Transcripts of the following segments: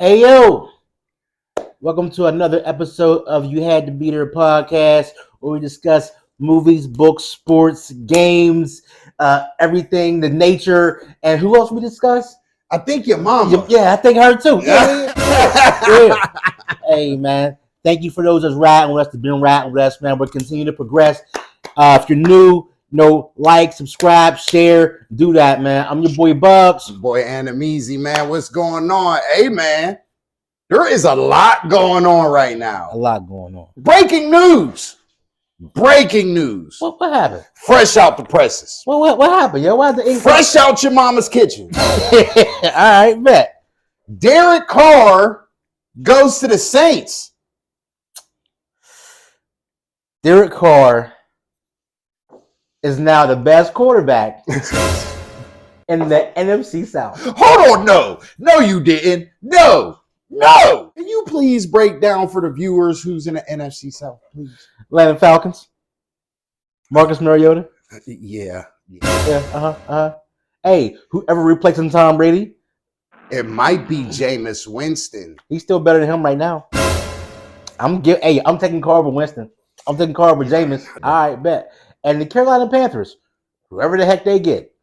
Hey yo, welcome to another episode of You Had to Be There podcast, where we discuss movies, books, sports, games, everything, the nature, and who else we discuss? I think your mama. Yeah, I think her too. Yeah. Hey man, thank you for those that's riding with us, that's been riding with us, man. We're continuing to progress. If you're new, like, subscribe, share, do that, man. I'm your boy Bubs. Boy Animeezy, man. What's going on? Hey, man. There is a lot going on right now. A lot going on. Breaking news. Breaking news. What happened? Fresh out the presses. What happened, yo? Why the ink? Fresh out your mama's kitchen. All right, bet. Derek Carr goes to the Saints. Derek Carr is now the best quarterback in the NFC South. Hold on, no, you didn't. No. Can you please break down for the viewers who's in the NFC South, please? Atlanta Falcons. Marcus Mariota. Yeah. Hey, whoever replacing Tom Brady? It might be Jameis Winston. He's still better than him right now. I'm taking Carr over Winston. I'm taking Carr over Jameis. All right, bet. And the Carolina Panthers, whoever the heck they get.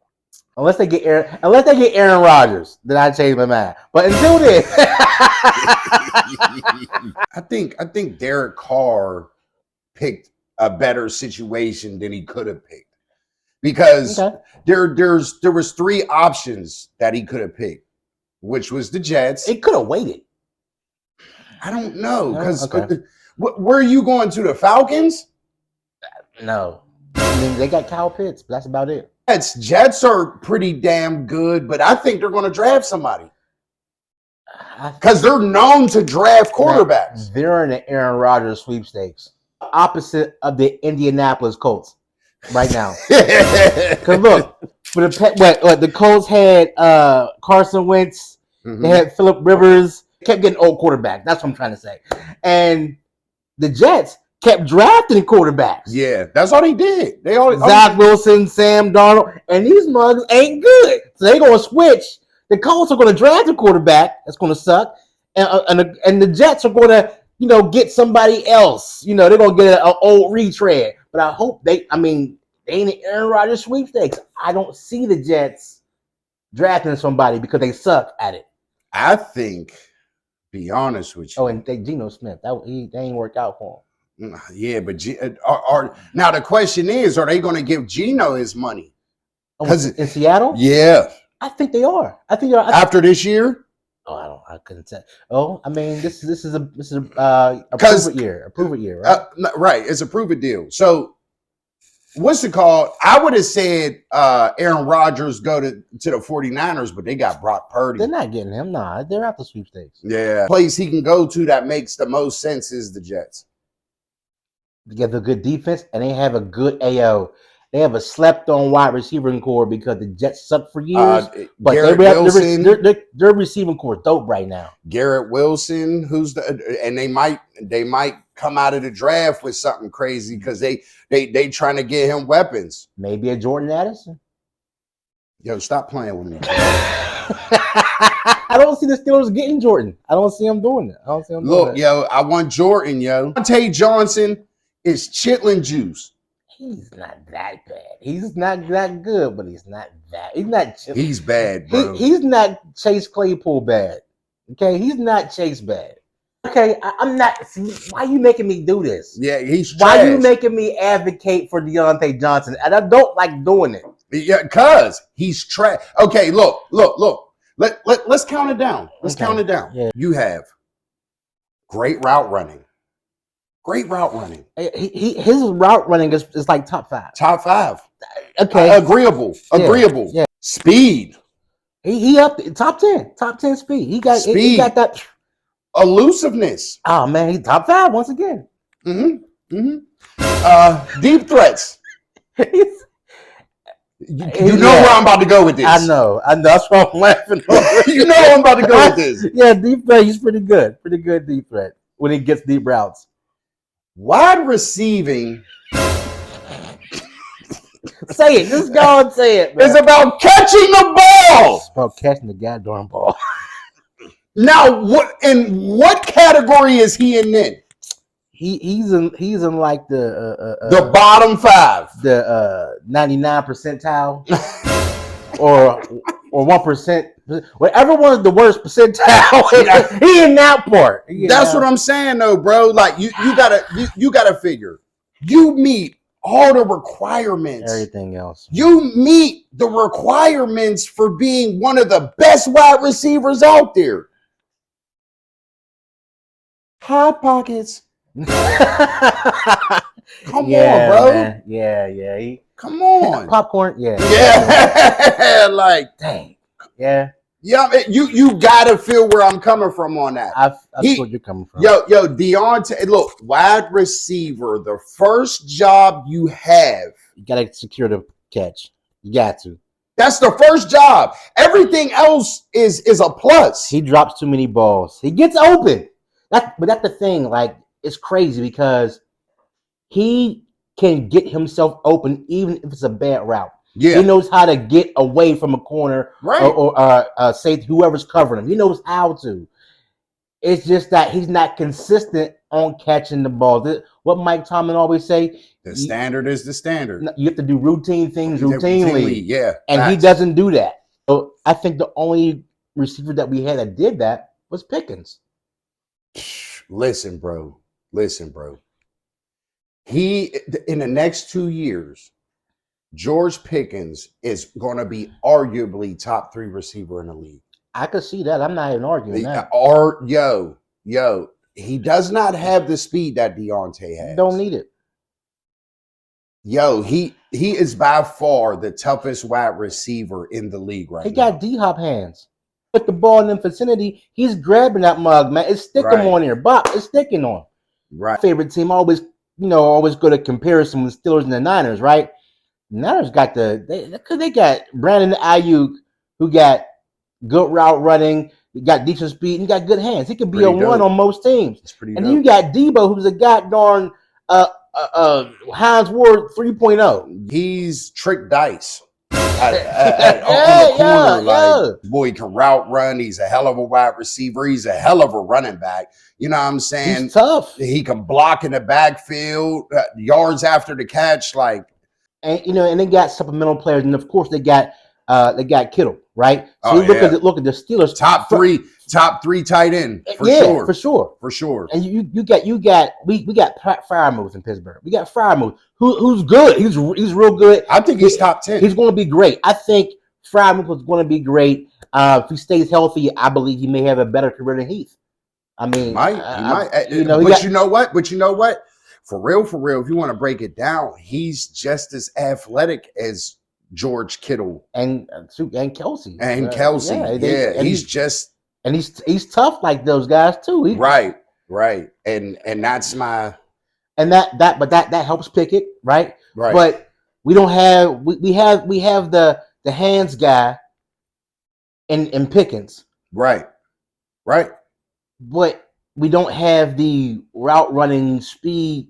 Unless they get Aaron Rodgers, then I change my mind. But until then, I think Derek Carr picked a better situation than he could have picked, because there was three options that he could have picked, which was the Jets. It could have waited. I don't know, because where are you going to, the Falcons? No, I mean they got Kyle Pitts, but that's about it. Jets are pretty damn good, but I think they're going to draft somebody because they're known to draft quarterbacks. They're in the Aaron Rodgers sweepstakes, opposite of the Indianapolis Colts right now. Because look, for the Colts had Carson Wentz, they had Phillip Rivers, kept getting old quarterback. That's what I'm trying to say, and the Jets kept drafting quarterbacks. Yeah, that's all they did. Zach Wilson, Sam Darnold, and these mugs ain't good. So they're going to switch. The Colts are going to draft a quarterback that's going to suck, and the Jets are going to, get somebody else. They're going to get an old retread. But I hope they ain't an Aaron Rodgers sweepstakes. I don't see the Jets drafting somebody because they suck at it. I think, be honest with you. Oh, and Geno Smith, they ain't worked out for him. Yeah, but now the question is, are they going to give Geno his money? Because in Seattle, yeah, I think they are. After this year. Oh, I couldn't say. Oh, I mean, this is a prove it year, right? Right, it's a prove it deal. So, what's it called? I would have said Aaron Rodgers go to the 49ers, but they got Brock Purdy. They're not getting him. Nah, they're at the sweepstakes. Yeah, place he can go to that makes the most sense is the Jets. They have a good defense, and they have a good AO. They have a slept-on wide receiving core because the Jets sucked for years. But their receiving core is dope right now. Garrett Wilson, and they might come out of the draft with something crazy because they trying to get him weapons. Maybe a Jordan Addison. Yo, stop playing with me. I don't see the Steelers getting Jordan. I don't see them doing it. Look, yo, I want Jordan, yo. Deontay Johnson is chitlin juice. He's not that bad. He's not that good, but he's not that. He's not. He's bad, bro. He's not Chase Claypool bad. Okay, he's not Chase bad. Okay, I'm not. See, why are you making me do this? Yeah, he's trash. Why are you making me advocate for Deontay Johnson? And I don't like doing it. Yeah, cause he's trash. Okay, look. Let's count it down. Count it down. Yeah. You have great route running. His route running is like top 5. Top 5. Okay. Agreeable. Yeah. Speed. He up top 10. Top 10 speed. He got that elusiveness. Oh man, he's top 5 once again. Deep threats. You know where I'm about to go with this. I know. That's why I'm laughing. You know where I'm about to go with this. Yeah, deep threat. He's pretty good. Pretty good deep threat when he gets deep routes. Wide receiving. Say it. Just go and say it, man. It's about catching the ball. It's about catching the goddamn ball. Now, what category is he in then? He's in like The bottom 5, the 99 percentile, or 1%, whatever one's the worst percentile. He in that part. That's what I'm saying, though, bro. Like you gotta figure. You meet all the requirements. Everything else. You meet the requirements for being one of the best wide receivers out there. Hot pockets. Come on, bro. Man. Yeah. Come on. Popcorn. Yeah. Like, dang. Yeah. Yeah, you gotta feel where I'm coming from on that. I feel where you're coming from. Yo, Deontay, look, wide receiver, the first job you have. You gotta secure the catch. You got to. That's the first job. Everything else is a plus. He drops too many balls. He gets open. But that's the thing. Like, it's crazy because he can get himself open even if it's a bad route. Yeah. He knows how to get away from a corner, right? Or say whoever's covering him. He knows how to. It's just that he's not consistent on catching the ball. What Mike Tomlin always say: the standard is the standard. You have to do routine things routinely. Yeah, and he doesn't do that. So I think the only receiver that we had that did that was Pickens. Listen, bro. He, in the next 2 years, George Pickens is going to be arguably top 3 receiver in the league. I could see that. I'm not even arguing that. Yo, he does not have the speed that Deontay has. Don't need it. Yo, he is by far the toughest wide receiver in the league right now. He got D-hop hands. With the ball in the vicinity, he's grabbing that mug, man. It's sticking on here. Bop, it's sticking on. Right. My favorite team always go to comparison with Steelers and the Niners, right? Niners got they got Brandon Ayuk, who got good route running, he got decent speed, and he got good hands. He could be a one on most teams. And then you got Debo, who's a goddamn Hines Ward 3.0. He's trick dice on the corner. Boy, he can route run. He's a hell of a wide receiver. He's a hell of a running back. You know what I'm saying? He's tough. He can block in the backfield, yards after the catch, like. And they got supplemental players, and of course they got Kittle, right? So look at the Steelers top three tight end for sure. And we got Firearm in Pittsburgh. We got Firearm who's good. He's real good. I think he's top 10. He's going to be great. I think Firearm is going to be great. If he stays healthy, I believe he may have a better career than Heath. I mean, he might. But you know what? For real, if you want to break it down, he's just as athletic as George Kittle and Kelsey. He's tough like those guys too. Right. And that's my that helps Pickett, right? Right. But we don't have we have the hands guy in Pickens. Right. But we don't have the route running speed,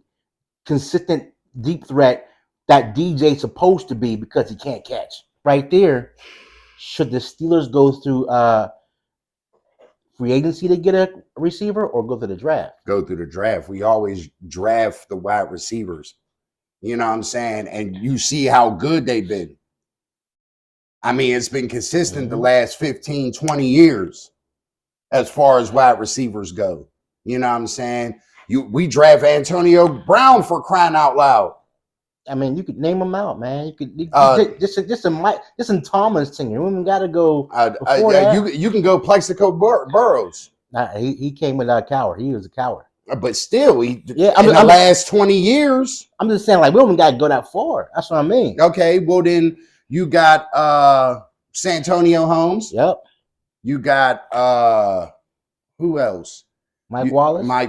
consistent deep threat that DJ's supposed to be because he can't catch. Right there, should the Steelers go through free agency to get a receiver or go through the draft? Go through the draft. We always draft the wide receivers. You know what I'm saying? And you see how good they've been. I mean, it's been consistent the last 15, 20 years as far as wide receivers go. You know what I'm saying? We draft Antonio Brown for crying out loud. I mean, you could name them out, man. You could just in Tomlin's tenure. You even got to go. You can go Plexico Burrows. Nah, he came without a coward. He was a coward. But still, in the last 20 years. I'm just saying, like, we don't got to go that far. That's what I mean. Okay, well then you got Santonio Holmes. Yep. You got who else? Mike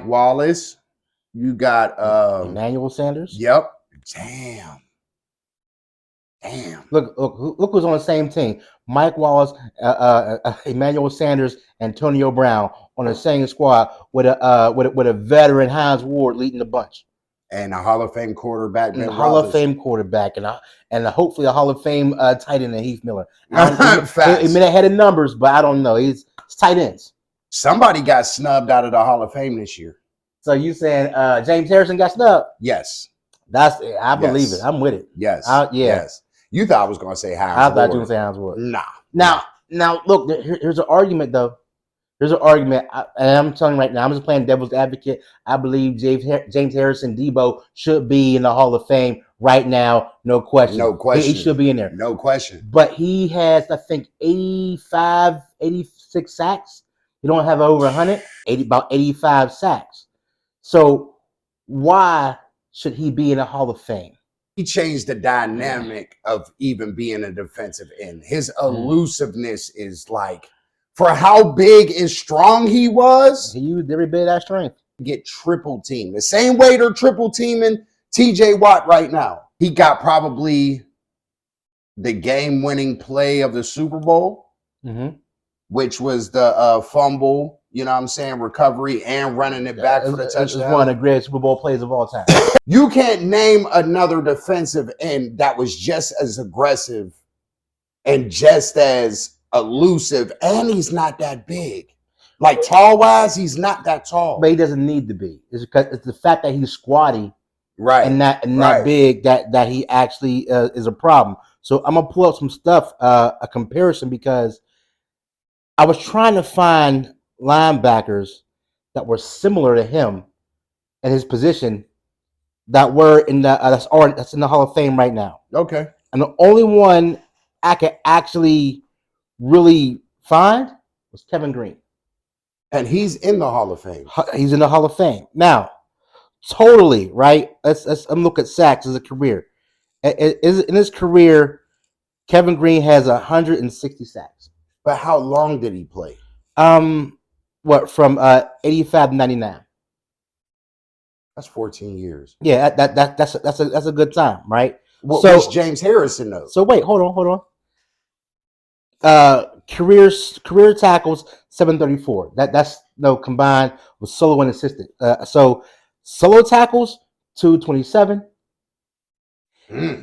Wallace. You got Emmanuel Sanders. Yep. Damn. Look who's on the same team. Mike Wallace, Emmanuel Sanders, Antonio Brown on the same squad with a veteran Hines Ward leading the bunch. And a Hall of Fame quarterback. And hopefully a Hall of Fame tight end in Heath Miller. He may have had the numbers, but I don't know. It's tight ends. Somebody got snubbed out of the Hall of Fame this year. So you saying James Harrison got snubbed? Yes. I believe it. I'm with it. Yes. Yeah. Yes. You thought I was going to say Hines I thought Ward. you were going to say Hines Ward. Nah. Now, look. Here's an argument, though. There's an argument, and I'm telling you right now. I'm just playing devil's advocate. I believe James Harrison, Debo should be in the Hall of Fame right now. No question. No question. He should be in there. No question. But he has, I think, 85, 86 sacks. He don't have over 100. About 85 sacks. So why should he be in the Hall of Fame? He changed the dynamic of even being a defensive end. His elusiveness is like, for how big and strong he was, he used every bit of that strength. Get triple teamed. The same way they're triple teaming TJ Watt right now. He got probably the game-winning play of the Super Bowl, which was the fumble, you know what I'm saying, recovery and running it back for the touchdown. It's one of the greatest Super Bowl plays of all time. You can't name another defensive end that was just as aggressive and just as elusive, and he's not that big. Like tall-wise, he's not that tall. But he doesn't need to be. It's the fact that he's squatty, right, and not big that he actually is a problem. So I'm gonna pull up some stuff, a comparison, because I was trying to find linebackers that were similar to him in his position that were in the that's in the Hall of Fame right now. Okay. And the only one I could actually really find was Kevin Green. And he's in the Hall of Fame. He's in the Hall of Fame. Now, totally, right? Let's look at sacks as a career. In his career, Kevin Green has 160 sacks. But how long did he play? From 85 to 99. That's 14 years. Yeah, that's a good time, right? What's James Harrison though? So wait, hold on. Career tackles 734. That's combined with solo and assisted. So solo tackles 227,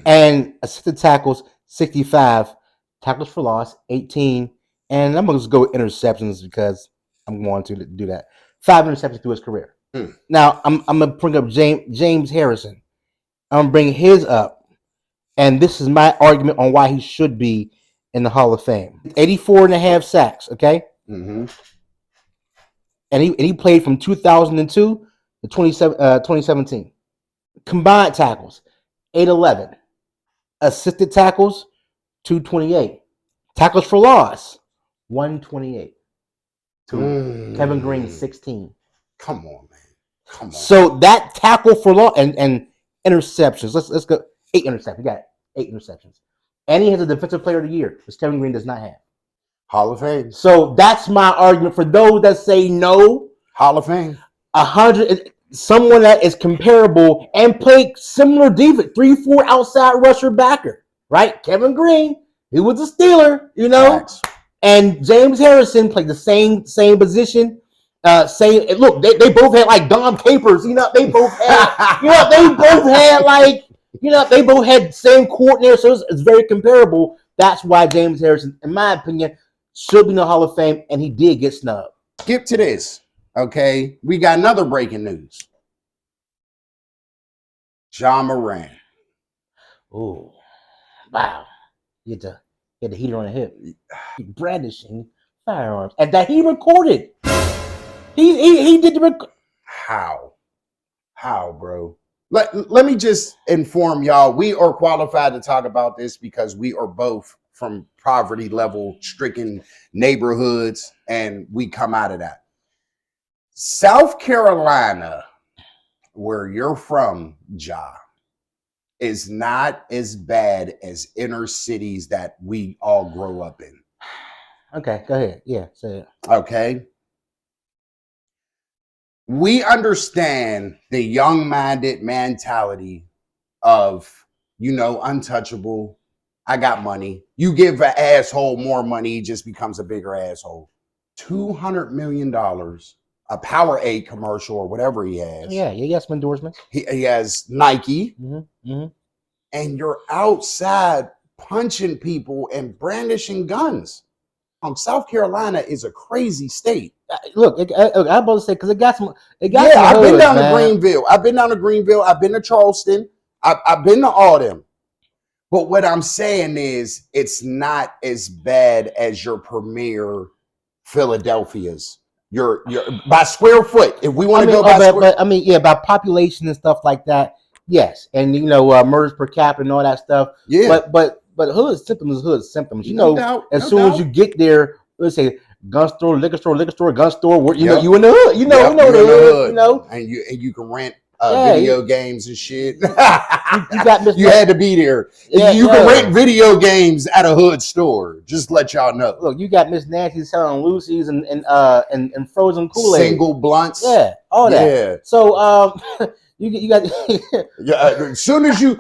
and assisted tackles 65. Tackles for loss 18, and I'm gonna just go with interceptions because I'm going to do that. 5 interceptions through his career. Now I'm gonna bring up James Harrison. I'm gonna bring his up, and this is my argument on why he should be in the Hall of Fame. 84.5 sacks, okay? And he played from 2002 to 2017. Combined tackles 811. Assisted tackles 228. Tackles for loss 128. Kevin Green 16. Come on, man. Come on. So that tackle for loss and interceptions. Let's go 8 interceptions. We got 8 interceptions. And he has a defensive player of the year, which Kevin Green does not have. Hall of Fame. So that's my argument for those that say no. Hall of Fame. 100, someone that is comparable and played similar defense, 3-4 outside rusher backer, right? Kevin Green, he was a Steeler, you know. Facts. And James Harrison played the same position. Look, they both had like Dom Capers, you know. They both had, they both had same coordinator, so it's very comparable. That's why James Harrison, in my opinion, should be in the Hall of Fame, and he did get snubbed. Skip to this, okay? We got another breaking news. Ja Morant. Oh, wow! You had the heater on the hip. Brandishing firearms, and that he recorded. He did the record. How, bro? Let me just inform y'all. We are qualified to talk about this because we are both from poverty level stricken neighborhoods, and we come out of that. South Carolina, where you're from, Ja, is not as bad as inner cities that we all grow up in. Okay, go ahead. Yeah, say it. Okay. We understand the young-minded mentality of, untouchable. I got money. You give an asshole more money, he just becomes a bigger asshole. $200 million, a Powerade commercial or whatever he has. Yeah, he has some endorsements. He has Nike. And you're outside punching people and brandishing guns. South Carolina is a crazy state. Look, I'm about to say because it got some. It got Yeah, some I've been hoods, down man. to Greenville. I've been to Charleston. I've been to all them. But what I'm saying is, it's not as bad as your premier Philadelphia's. Your by square foot. If we want to go by square, but I mean, yeah, by population and stuff like that. Yes, and murders per capita and all that stuff. yeah. But hood symptoms is hood symptoms. No doubt, as no soon doubt. as you get there, let's say gun store, liquor store, gun store. Where, Yep. you in the hood. You know Yep, the you in the hood. hood. And you can rent video games and shit. You got Miss. You had to be there. Yeah, you can rent video games at a hood store. Just let y'all know. Look, you got Miss Nancy selling Lucy's and frozen Kool-Aid, single blunts. Yeah, all that. Yeah. So you got yeah. Soon as you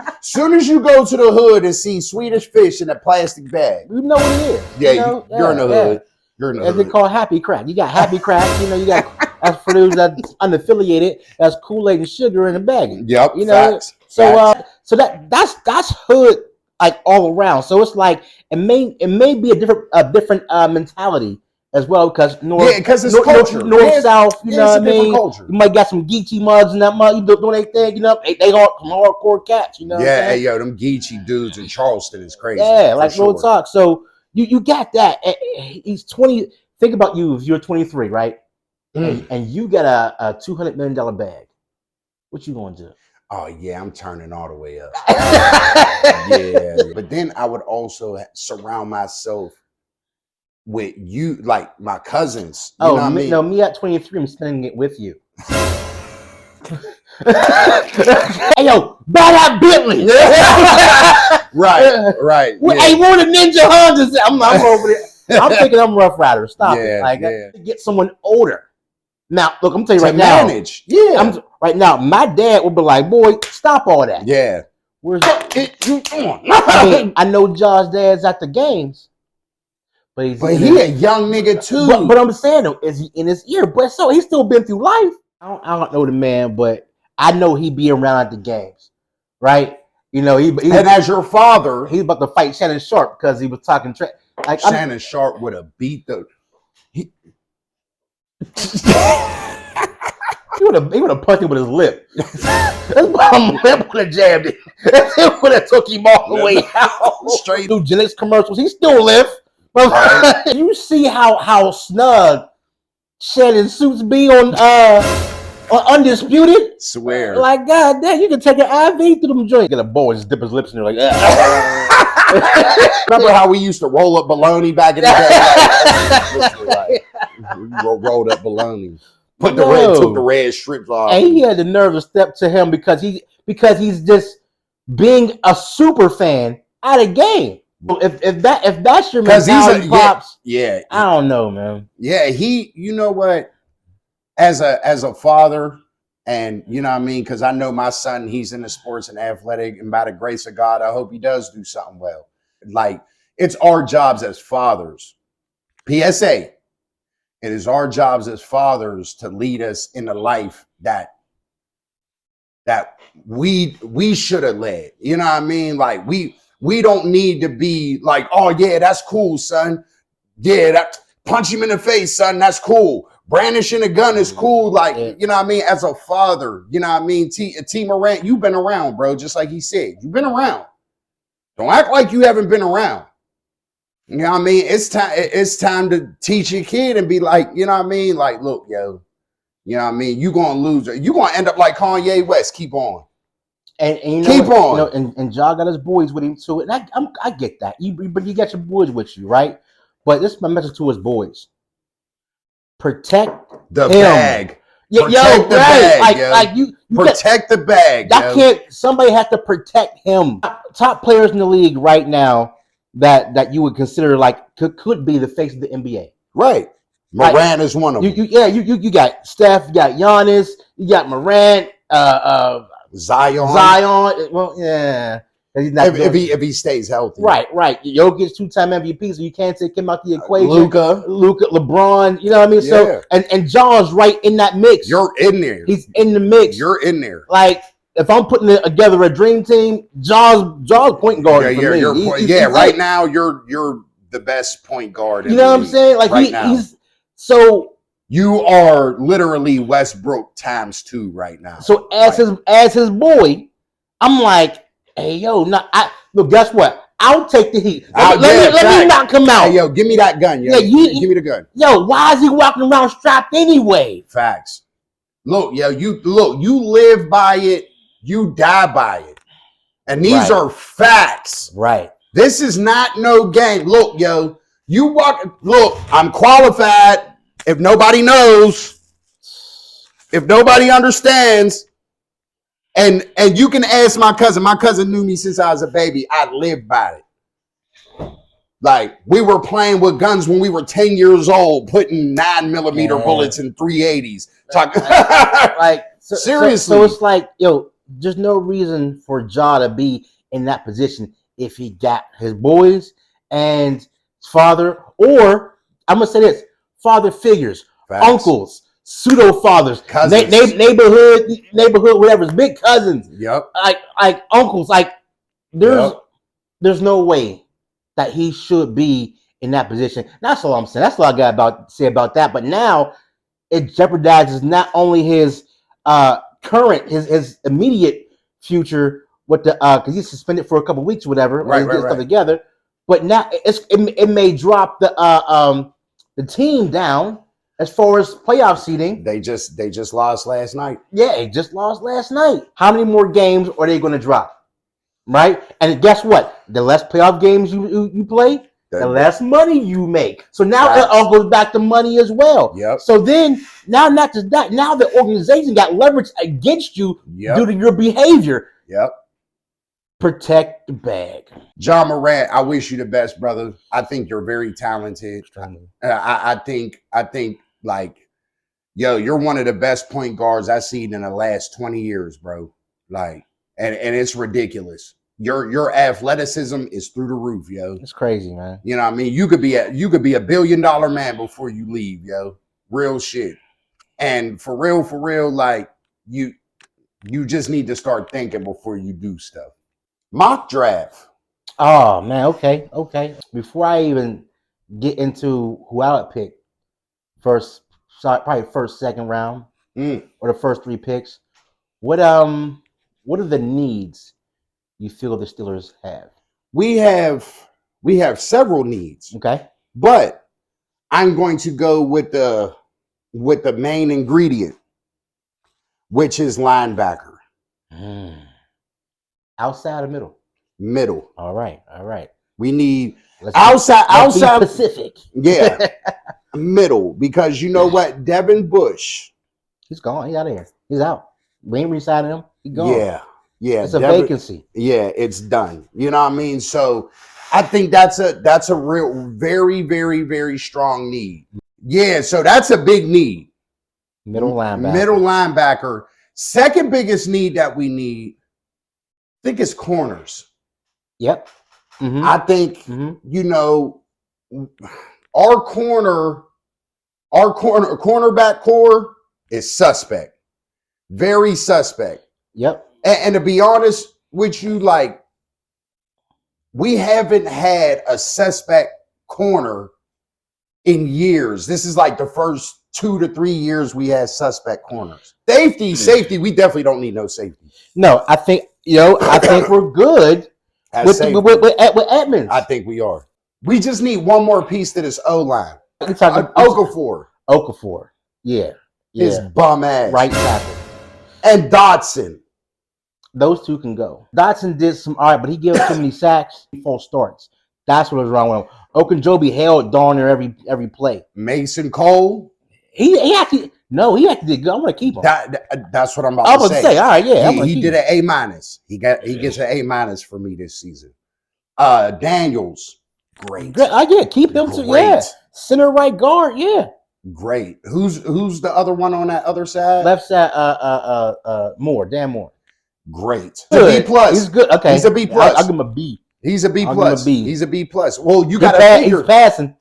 go to the hood and see Swedish fish in a plastic bag, you know what it is. Yeah, you're in the hood. You're in the As hood. they call Happy Crack. You got Happy Crack. You got that's for those that's unaffiliated. That's Kool-Aid and sugar in a bag. Yep. Facts. So that's hood like all around. So it's like it may be a different mentality as well because because it's culture. North South. You know what I mean? Culture. You might got some Geechee mugs in that mug. You doing their thing. You know they all some hardcore cats. You know. Yeah. Hey, yo, them Geechee dudes in Charleston is crazy. Yeah, like real talk. So you got that. He's 20. Think about you if you're 23, right? And you got a $200 million bag. What you gonna do? Oh yeah, I'm turning all the way up. Yeah, but then I would also surround myself with you, like my cousins. You know what I mean? No, me at 23, I'm spending it with you. Hey yo, buy that Bentley. right. Hey, one of the Ninja Hondas. I'm over there. I'm thinking I'm Rough Rider. Stop it. Like get someone older. Now, look, I'm telling you right now. Manage. Yeah. Right now, my dad would be like, "Boy, stop all that." Yeah. Where's you on? I mean, I know Josh's dad's at the games, but he a young nigga too. But I'm saying though, is he in his ear? But so he's still been through life. I don't know the man, but I know he be around at the games, right? You know, he and as your father, he's about to fight Shannon Sharp because he was talking trash. Like Shannon Sharp would have beat the. He would have punched him with his lip. That's why my lip would have jammed it. It would have took him all the way out. Straight do Genix commercials. He still live. You see how snug Shannon suits be on Undisputed? Swear. Like, God damn, you can take an IV through them joints. Get a boy and just dip his lips in there like that. Remember how we used to roll up bologna back in the day? We rolled up bologna. Took the red strips off. And he had the nerve to step to him because he's just being a super fan at a game. If that's your mentality, Pops, yeah, I don't know, man. Yeah, you know what? As a father, and you know what I mean, because I know my son, he's in the sports and athletic, and by the grace of God, I hope he does do something well. Like, it's our jobs as fathers. PSA. It is our jobs as fathers to lead us in the life that we should have led. You know what I mean? Like we don't need to be like, oh yeah, that's cool, son. Yeah, that punch him in the face, son. That's cool. Brandishing a gun is cool. Like, you know what I mean? As a father, you know what I mean? T Morant, you've been around, bro. Just like he said, you've been around. Don't act like you haven't been around. You know what I mean? It's time to teach your kid and be like, you know what I mean? Like, look, yo, you know what I mean? You're going to lose. You're going to end up like Kanye West. Keep on. And you know keep on. You know, and Ja got his boys with him too. And I get that. But you got your boys with you, right? But this is my message to his boys. Protect the him. Bag. Protect the bag. Like you protect the bag. Somebody has to protect him. Top players in the league right now that you would consider like could be the face of the NBA. Right. Morant is one of them. You got Steph, you got Giannis, you got Morant, Zion. Well, yeah. He's not if he stays healthy. Right. Jokic 2-time MVP, so you can't take him out the equation. Luka, LeBron, you know what I mean? Yeah. So and John's right in that mix. You're in there. He's in the mix. You're in there. Like, if I'm putting together a dream team, John's point guard for me. Right now you're the best point guard. You know what I'm saying? Like he's so. You are literally Westbrook times 2 right now. So as his boy, I'm like, hey yo, look, guess what? I'll take the heat. Let me knock him out. Hey yo, give me that gun, yo. Yeah, give me the gun. Yo, why is he walking around strapped anyway? Facts. Look, yo, you live by it, you die by it. And these are facts. Right. This is not no game. Look, yo, I'm qualified. If nobody knows, if nobody understands, and you can ask my cousin. My cousin knew me since I was a baby. I lived by it. Like, we were playing with guns when we were 10 years old, putting 9mm bullets in 380s. Seriously. So it's like, yo, there's no reason for Ja to be in that position if he got his boys and his father, or I'm going to say this, father figures, uncles, pseudo fathers, neighborhood, whatever, big cousins, like uncles, like there's no way that he should be in that position. That's all I'm saying. That's all I got to say about that. But now it jeopardizes not only his current, his immediate future with the because he's suspended for a couple weeks, whatever, get stuff together. But now it may drop the team down as far as playoff seeding. They just lost last night. Yeah, they just lost last night. How many more games are they going to drop? Right? And guess what? The less playoff games you play, the less money you make. So now it all goes back to money as well. Yep. So then now not just that, now the organization got leverage against you due to your behavior. Yep. Protect the bag. Ja Morant, I wish you the best, brother. I think you're very talented. I think like, yo, you're one of the best point guards I've seen in the last 20 years, bro. Like, and it's ridiculous. Your athleticism is through the roof, yo. It's crazy, man. You know what I mean? You could be a $1 billion man before you leave, yo. Real shit. And for real, like, you just need to start thinking before you do stuff. Mock draft. Oh man, okay. Before I even get into who I would pick probably first, second round, or the first 3 picks, what are the needs you feel the Steelers have? We have several needs. Okay. But I'm going to go with the main ingredient, which is linebacker. Outside or middle? Middle. All right. We need outside specific. Yeah. Middle, because you know what? Devin Bush. He's gone. He's out of here. He's out. We ain't re-signing him. He's gone. Yeah. It's a vacancy. Yeah, it's done. You know what I mean? So I think that's a real, very, very, very strong need. Yeah, so that's a big need. Middle linebacker. Second biggest need that we need, I think, is corners. Yep. I think, you know, our cornerback core is suspect. Very suspect. Yep. And to be honest with you, like, we haven't had a suspect corner in years. This is like the first 2 to 3 years we had suspect corners. Safety, we definitely don't need no safety. No, I think we're good with Edmonds. I think we are. We just need one more piece to this O-line. Okafor. Yeah. His bum ass. Right tackle. And Dodson. Those two can go. Dodson did some all right, but he gave too many sacks, false starts. That's what was wrong with him. Okunjobi held darn near every play. Mason Cole. He actually did good. I'm gonna keep him. That's what I'm about to say. All right, yeah. He did an A-. He gets an A- for me this season. Daniels, great. Yeah, keep him too. Yeah, center right guard. Yeah, great. Who's the other one on that other side? Left side. Moore. Dan Moore. Great. He's a B+. He's good. Okay, he's a B+. I'll give him a B. He's a B+. He's a B+. Well, you got to figure. He's passing.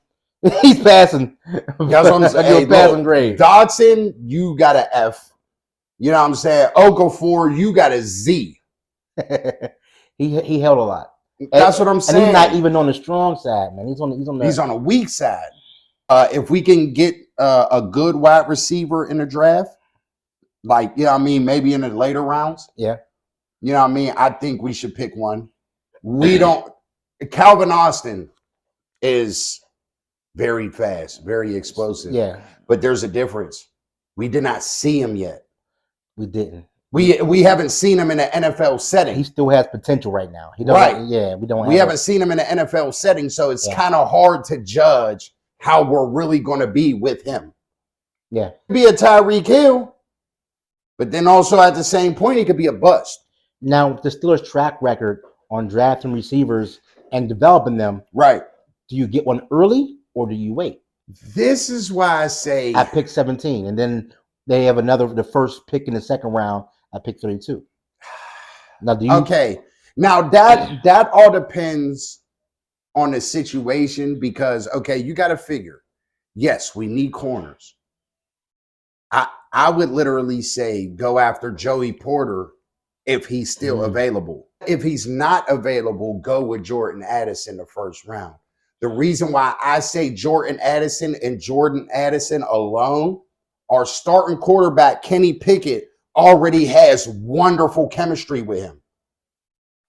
He's passing. That's what I'm saying. Passing grade. Dodson, you got an F. You know what I'm saying? Okafor, you got a Z. He held a lot. That's what I'm saying. And he's not even on the strong side, man. He's on a weak side. If we can get a good wide receiver in the draft, like, I mean, maybe in the later rounds. Yeah. You know what I mean? I think we should pick one. We don't. Calvin Austin is very fast, very explosive. Yeah. But there's a difference. We did not see him yet. We didn't. We haven't seen him in an NFL setting. He still has potential right now. Right. Yeah, we don't. We haven't seen him in an NFL setting, so it's kind of hard to judge how we're really going to be with him. Yeah. Be a Tyreek Hill, but then also at the same point, he could be a bust. Now, the Steelers' track record on drafting receivers and developing them, right? Do you get one early or do you wait? This is why I say at pick 17, and then they have the first pick in the second round at pick 32. Now, do you? Okay, now that all depends on the situation because you got to figure. Yes, we need corners. I would literally say go after Joey Porter if he's still available. If he's not available, go with Jordan Addison the first round. The reason why I say Jordan Addison and Jordan Addison alone, our starting quarterback, Kenny Pickett, already has wonderful chemistry with him.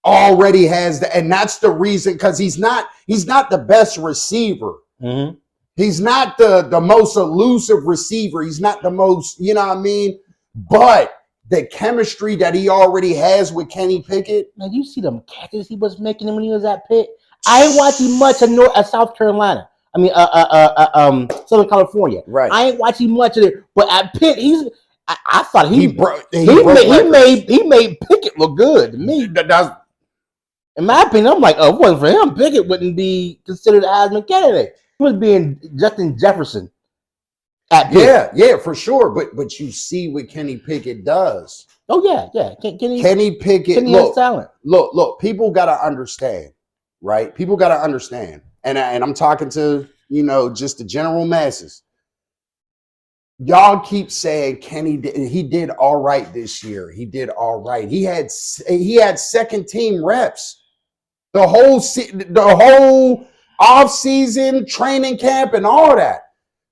Already has that, and that's the reason because he's not the best receiver. Mm-hmm. He's not the most elusive receiver. He's not the most, you know what I mean? But the chemistry that he already has with Kenny Pickett. Man, you see them catches he was making when he was at Pitt? I ain't watching much of South Carolina. I mean, Southern California. Right. I ain't watching much of it. But at Pitt, I thought he made Pickett look good to me. In my opinion, I'm like, if it wasn't for him, Pickett wouldn't be considered a Heisman candidate. He was being Justin Jefferson at Pitt. Yeah, for sure. But you see what Kenny Pickett does. Oh yeah. Kenny Pickett. Kenny has talent. Look. People gotta understand, right? People gotta understand, and I'm talking to just the general masses. Y'all keep saying Kenny he did all right this year. He did all right. He had second team reps the whole off-season training camp and all that.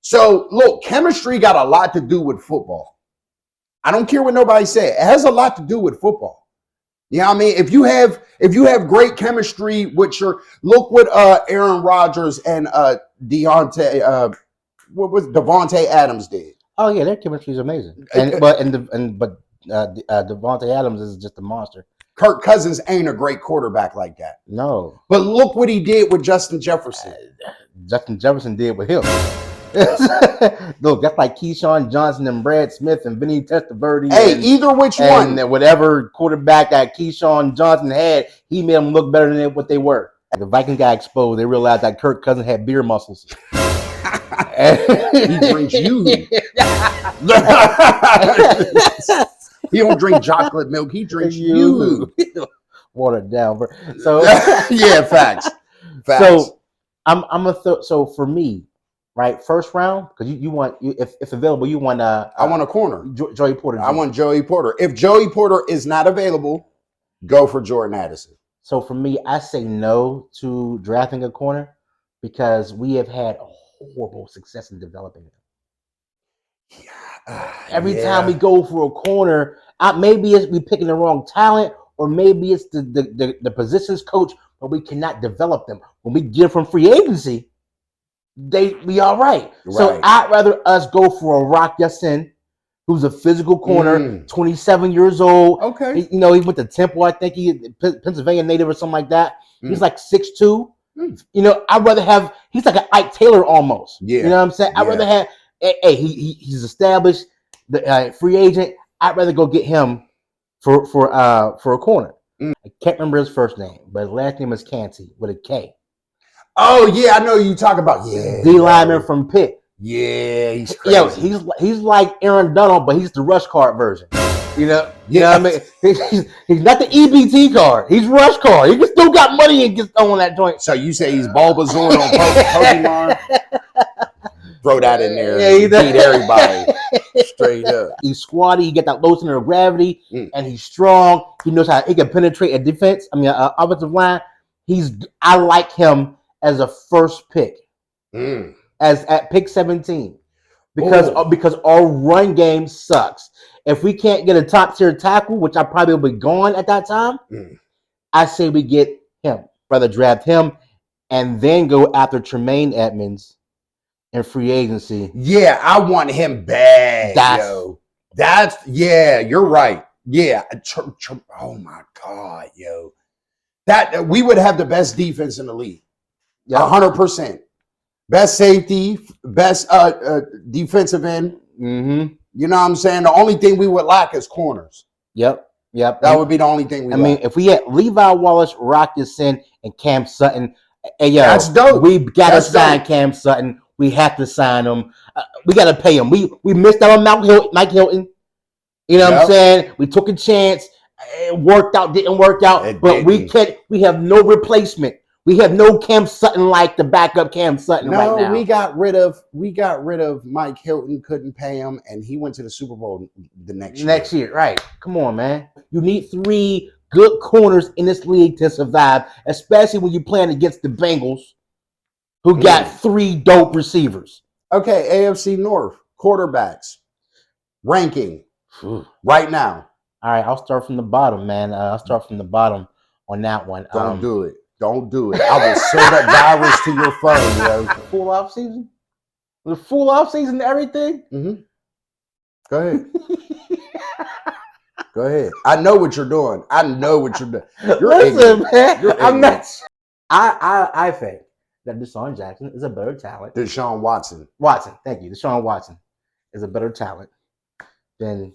So look, chemistry got a lot to do with football. I don't care what nobody says. It has a lot to do with football. You know what I mean? If you have great chemistry with look what Aaron Rodgers and Devontae Adams did. Oh yeah, their chemistry is amazing. But Devontae Adams is just a monster. Kirk Cousins ain't a great quarterback like that. No. But look what he did with Justin Jefferson. Justin Jefferson did with him. Look, that's like Keyshawn Johnson and Brad Smith and Vinny Testaverde. Hey, either which one. And whatever quarterback that Keyshawn Johnson had, he made them look better than what they were. The Vikings got exposed. They realized that Kirk Cousins had beer muscles. He drinks you. He don't drink chocolate milk. He drinks you. Watered down, bro. So yeah, facts. So so for me, right, first round because you want if available you want I want a corner. Joey Porter. I want Joey Porter. If Joey Porter is not available, go for Jordan Addison. So for me, I say no to drafting a corner because we have had horrible success in developing it. Every time we go for a corner, maybe it's we picking the wrong talent, or maybe it's the positions coach, but we cannot develop them. When we get from free agency, they be all right. So I'd rather us go for a Rock Ya-Sin, who's a physical corner, 27 years old. Okay. He went to Temple, I think he Pennsylvania native or something like that. He's like 6'2". I'd rather he's like an Ike Taylor almost. Yeah. You know what I'm saying? I'd rather have he's established, the free agent. I'd rather go get him for a corner. I can't remember his first name, but his last name is Canty with a K. Oh yeah, I know you talk about. Yeah, D lineman from Pitt. Yeah, he's crazy. He's like Aaron Donald, but he's the rush card version. You know what I mean? He's not the EBT card. He's rush card. He can still got money and gets on that joint. So you say he's Bulbasaur on Pokemon? Throw that in there. Yeah, beat everybody straight up. He's squatty. He got that low center of gravity, and he's strong. He knows how he can penetrate a defense. I mean, offensive line. I like him as a first pick, Mm. as at pick 17, because our run game sucks. If we can't get a top tier tackle, which I probably will be gone at that time, I say we get him. Rather draft him and then go after Tremaine Edmonds in free agency. Yeah, I want him bad, yo. You're right. Yeah. Oh my God, yo. That we would have the best defense in the league. 100%. Best safety, best defensive end. Mm-hmm. You know what I'm saying? The only thing we would lack is corners. Yep. That would be the only thing we lack. mean, if we had Levi Wallace, Rock Ya-Sin, and Cam Sutton, hey, yo, that's dope. We got to sign Cam Sutton. We have to sign him. We got to pay him. We missed out on Mike Hilton. You know what I'm saying? We took a chance. It worked out, didn't work out. We have no replacement. We have no Cam Sutton like the backup Cam Sutton right now. We got rid of Mike Hilton, couldn't pay him, and he went to the Super Bowl the next year. Right. Come on, man. You need 3 good corners in this league to survive, especially when you're playing against the Bengals, who got 3 dope receivers. Okay, AFC North, quarterbacks, ranking right now. All right, I'll start from the bottom, man. I'll start from the bottom on that one. Don't do it. Don't do it. I will send that virus to your phone, yo. Full off season? The full off season and everything? Mm-hmm. Go ahead. Go ahead. I know what you're doing. Listen, man. I'm not. I think that Deshaun Jackson is a better talent. Deshaun Watson. Thank you. Deshaun Watson is a better talent than,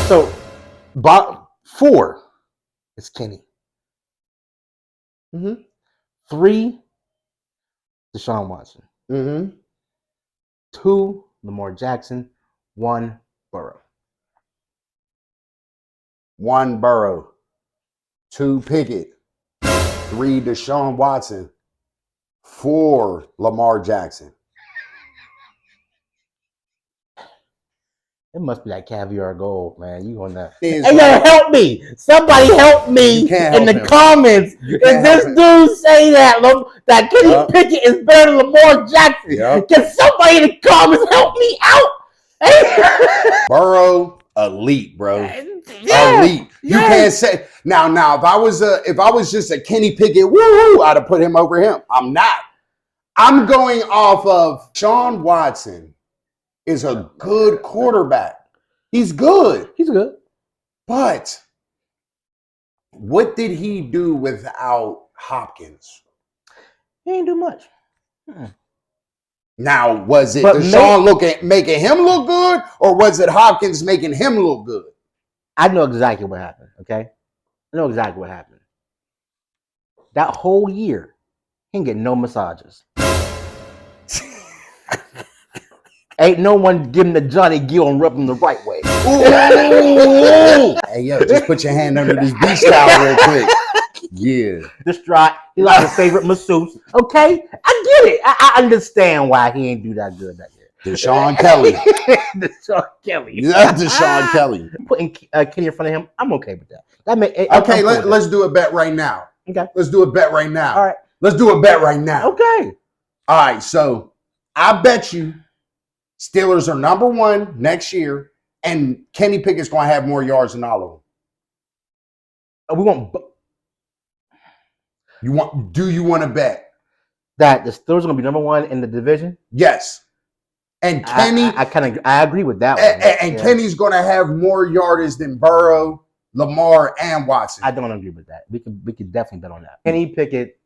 so, 4 is Kenny. 3, Deshaun Watson. 2, Lamar Jackson. 1, Burrow. 1, Burrow. 2, Pickett. 3, Deshaun Watson. 4, Lamar Jackson. It must be that caviar gold, man. You on that? Hey, yo, help me! Somebody help me in the comments. If this dude say that Kenny Pickett is better than Lamar Jackson, can somebody in the comments help me out? Burrow, elite, bro. Elite. You can't say now. If I was just a Kenny Pickett, woo, I'd have put him over him. I'm not. I'm going off of Deshaun Watson. Is a good quarterback. He's good. But what did he do without Hopkins? He ain't do much. Now, was it Deshaun making him look good, or was it Hopkins making him look good? I know exactly what happened, okay? I know exactly what happened. That whole year, he didn't get no massages. Ain't no one giving the Johnny Gill and rub him the right way. Ooh. Hey, yo, just put your hand under this beach towel real quick. Yeah. Distraught. He like his favorite masseuse. Okay? I get it. I understand why he ain't do that good that year. Deshaun Kelly. Deshaun Kelly. Yeah, Deshaun Kelly. Putting Kenny in front of him, I'm okay with that. Okay, let's do a bet right now. Okay. Let's do a bet right now. All right. Let's do a bet right now. Okay. All right, so I bet you Steelers are number 1 next year, and Kenny Pickett's going to have more yards than all of them. Do you want to bet that the Steelers are going to be number 1 in the division? Yes. And Kenny, I agree with that one. And Kenny's going to have more yardage than Burrow, Lamar, and Watson. I don't agree with that. We could definitely bet on that. Kenny Pickett,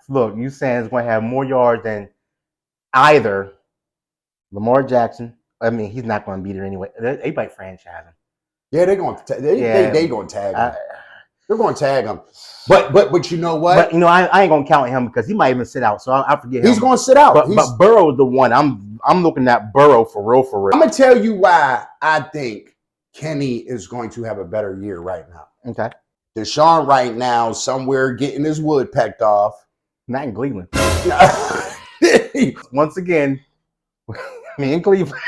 look, you saying is going to have more yards than either Lamar Jackson. I mean, he's not going to be there anyway. They might franchise him. Yeah, they're going to tag him. They're going to tag him. But you know what? But I ain't going to count him because he might even sit out. So I forget him. He's going to sit out. But Burrow is the one. I'm looking at Burrow for real. I'm going to tell you why I think Kenny is going to have a better year right now. Okay. Deshaun right now somewhere getting his wood pecked off. Not in Cleveland. Once again, me in Cleveland.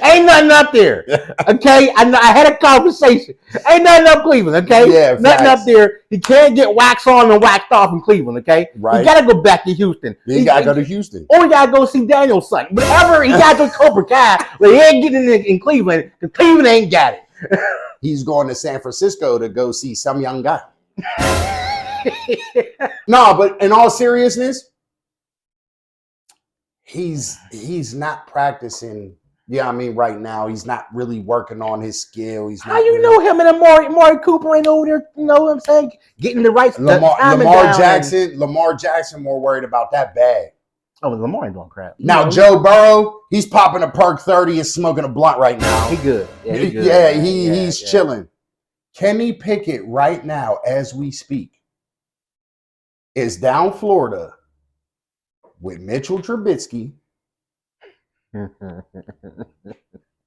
Ain't nothing up there. Okay, I had a conversation. Ain't nothing up Cleveland. Okay, Yeah, nothing facts. up there. He can't get waxed on and waxed off in Cleveland. Okay, Right. He got to go back to Houston. He got to go to Houston. Or he got to go see Daniel's son. Whatever he got to Cobra Kai, but he ain't getting it in Cleveland because Cleveland ain't got it. He's going to San Francisco to go see some young guy. No, but in all seriousness, he's not practicing. Yeah, I mean, right now he's not really working on his skill. He's not. How you know him and Amari Cooper ain't over there? You know what I'm saying? Getting the right Lamar Jackson more worried about that bag. Oh, Lamar ain't doing crap. Now Joe Burrow, he's popping a perk 30 and smoking a blunt right now. He good. Yeah, he good. Yeah, he's chilling. Kenny Pickett right now, as we speak, is down Florida with Mitchell Trubisky,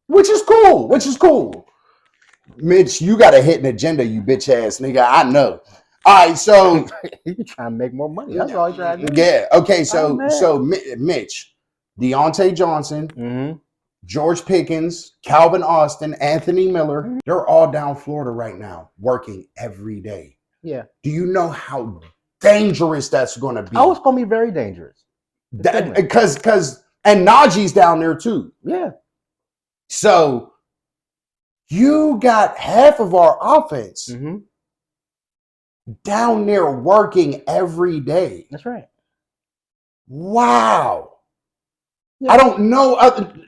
which is cool. Mitch, you got a hidden agenda, you bitch ass nigga. I know. All right, so he trying to make more money. That's all he's trying to do. Yeah. Okay. So Mitch, Deontay Johnson, George Pickens, Calvin Austin, Anthony Miller, they're all down Florida right now, working every day. Yeah. Do you know how dangerous that's going to be? Oh, it's going to be very dangerous. Because and Najee's down there too. Yeah. So you got half of our offense down there working every day. That's right. Wow. Yeah. I don't know.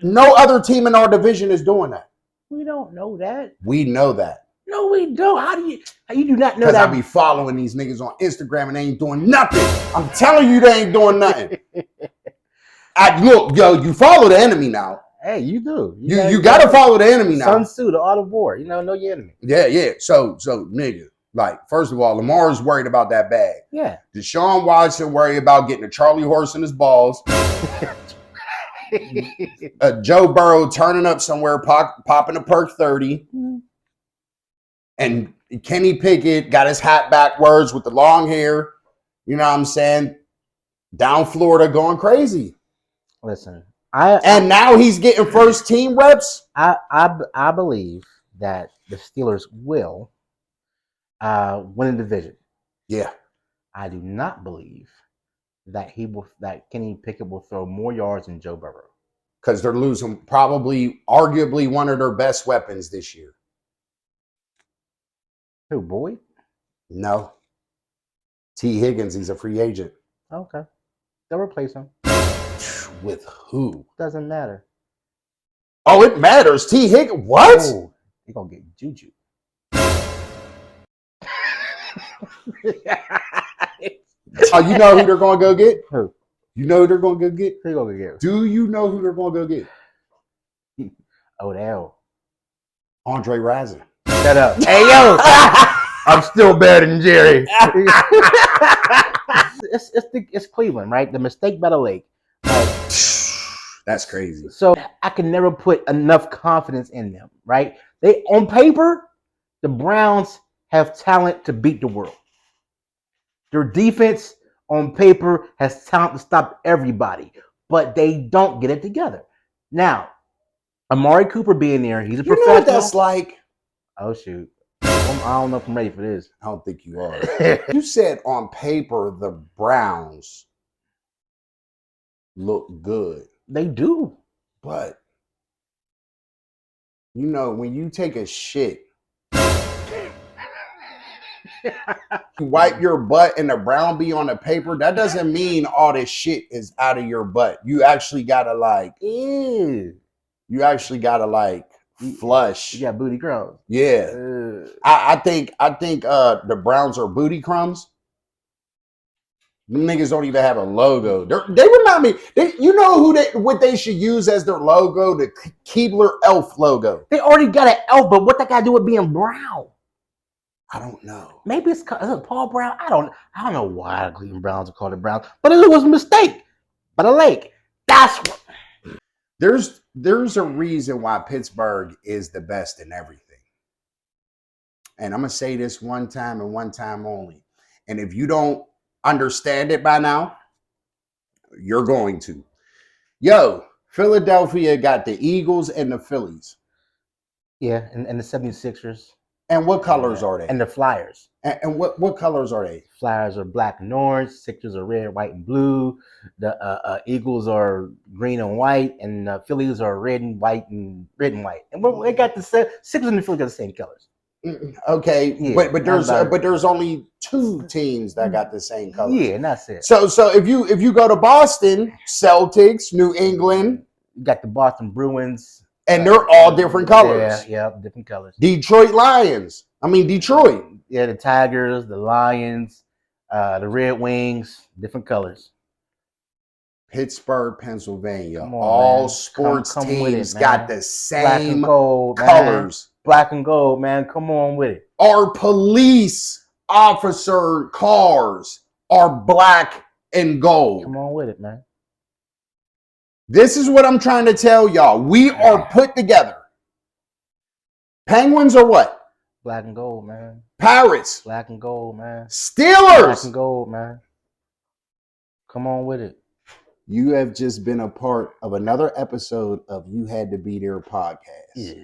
No other team in our division is doing that. We don't know that. We know that. No, we don't. How do you not know that? Because I be following these niggas on Instagram and they ain't doing nothing. I'm telling you, they ain't doing nothing. Look, yo, you follow the enemy now. Hey, you do. You gotta follow the enemy now. Sun Tzu, the art of war. Know your enemy. Yeah. So nigga, like, first of all, Lamar's worried about that bag. Yeah. Deshaun Watson worried about getting a Charlie horse in his balls. Joe Burrow turning up somewhere, popping a perk 30. And Kenny Pickett got his hat backwards with the long hair. You know what I'm saying? Down Florida going crazy. Listen. Now he's getting first team reps. I believe that the Steelers will win the division. Yeah. I do not believe that Kenny Pickett will throw more yards than Joe Burrow. Because they're losing arguably one of their best weapons this year. Who, Boyd? No. T. Higgins, he's a free agent. Okay. They'll replace him. With who? Doesn't matter. Oh, it matters. T. Higgins. What? Oh, they're going to get Juju. Oh, you know who they're going to go get? Who? You know who they're going to go get? Who going to get? Do you know who they're going to go get? Odell. Andre Rison. Shut up. Hey, yo. I'm still better than Jerry. It's Cleveland, right? The mistake by the lake. That's crazy. So I can never put enough confidence in them, right? They on paper, the Browns have talent to beat the world. Their defense on paper has talent to stop everybody, but they don't get it together. Now, Amari Cooper being there, he's a professional. You know what that's like? Oh, shoot. I don't know if I'm ready for this. I don't think you are. You said on paper the Browns look good. They do. But, you know, when you take a shit, you wipe your butt and the brown be on the paper, that doesn't mean all this shit is out of your butt. You actually gotta flush. You got booty crumbs. Yeah. I think the Browns are booty crumbs. Them niggas don't even have a logo. They remind me. You know what they should use as their logo? The Keebler Elf logo. They already got an elf, but what that got to do with being brown? I don't know. Maybe it's Paul Brown. I don't know why the Cleveland Browns are called the Browns, but it was a mistake by the lake. That's what. There's a reason why Pittsburgh is the best in everything. And I'm gonna say this one time and one time only. And if you don't understand it by now, you're going to. Yo, Philadelphia got the Eagles and the Phillies. Yeah, and the 76ers. And what colors are they? And the Flyers. And what colors are they? Flyers are black and orange. Sixers are red, white, and blue. The Eagles are green and white, and the Phillies are red and white. And they got the Sixers and the Phillies got the same colors. Okay, yeah, but there's only 2 teams that got the same colors. Yeah, and that's it. So if you go to Boston, Celtics, New England, you got the Boston Bruins, and they're all different colors. Yeah, different colors. Detroit. Yeah, the Tigers, the Lions, the Red Wings, different colors. Pittsburgh, Pennsylvania. On, all man. sports come teams it, got the same black and gold, colors. Man. Black and gold, man. Come on with it. Our police officer cars are black and gold. Come on with it, man. This is what I'm trying to tell y'all. We are put together. Penguins are what? Black and gold, man. Pirates. Black and gold, man. Steelers. Black and gold, man. Come on with it. You have just been a part of another episode of You Had to Be There podcast. Yeah.